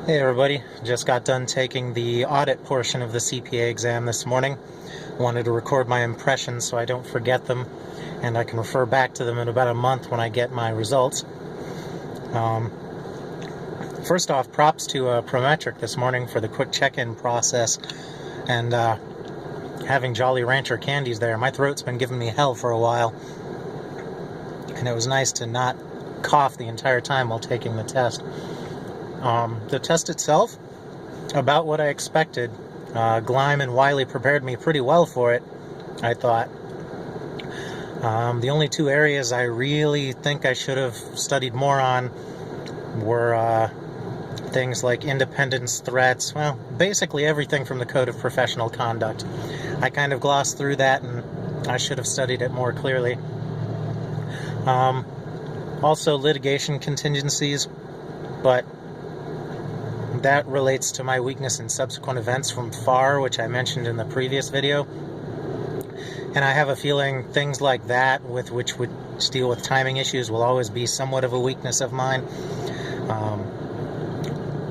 Hey everybody, just got done taking the audit portion of the CPA exam this morning. Wanted to record my impressions so I don't forget them, and I can refer back to them in about a month when I get my results. First off, props to Prometric this morning for the quick check-in process and having Jolly Rancher candies there. My throat's been giving me hell for a while, and it was nice to not cough the entire time while taking the test. The test itself, about what I expected. Gleim and Wiley prepared me pretty well for it, I thought. The only two areas I really think I should have studied more on were things like independence threats, well, basically everything from the Code of Professional Conduct. I kind of glossed through that, and I should have studied it more clearly. Also litigation contingencies, but that relates to my weakness in subsequent events from FAR, which I mentioned in the previous video. And I have a feeling things like that, with which would deal with timing issues, will always be somewhat of a weakness of mine.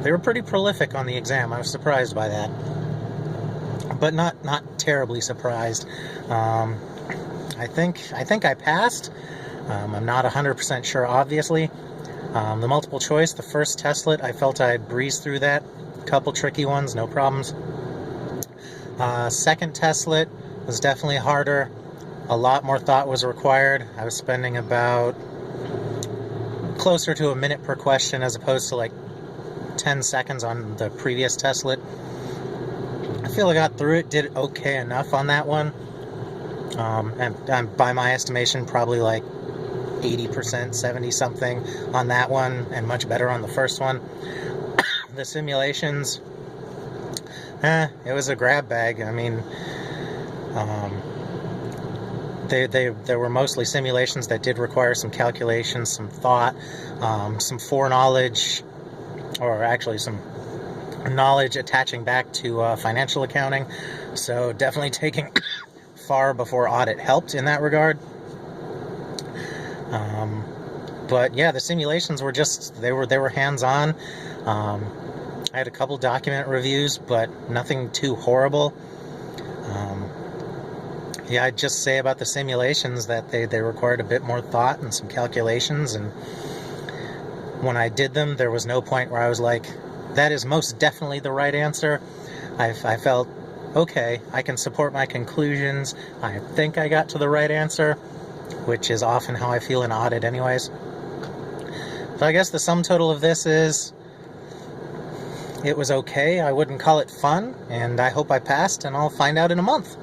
They were pretty prolific on the exam. I was surprised by that, but not terribly surprised. I think I passed. I'm not 100% sure, obviously. The multiple choice, the first testlet, I felt I breezed through that. A couple tricky ones, no problems. Second testlet was definitely harder. A lot more thought was required. I was spending about closer to a minute per question as opposed to like 10 seconds on the previous testlet. I feel I got through it, did okay enough on that one. And by my estimation, probably like 80%, 70-something on that one, and much better on the first one. The simulations, it was a grab bag. I mean, they were mostly simulations that did require some calculations, some thought, some foreknowledge, or actually some knowledge attaching back to financial accounting. So definitely taking FAR before audit helped in that regard. But yeah, the simulations were just, they were hands-on. I had a couple document reviews, but nothing too horrible. Yeah, I'd just say about the simulations that they required a bit more thought and some calculations, and when I did them, there was no point where I was like, that is most definitely the right answer. I felt, okay, I can support my conclusions. I think I got to the right answer, which is often how I feel in audit anyways. So I guess the sum total of this is, it was okay. I wouldn't call it fun, and I hope I passed, and I'll find out in a month.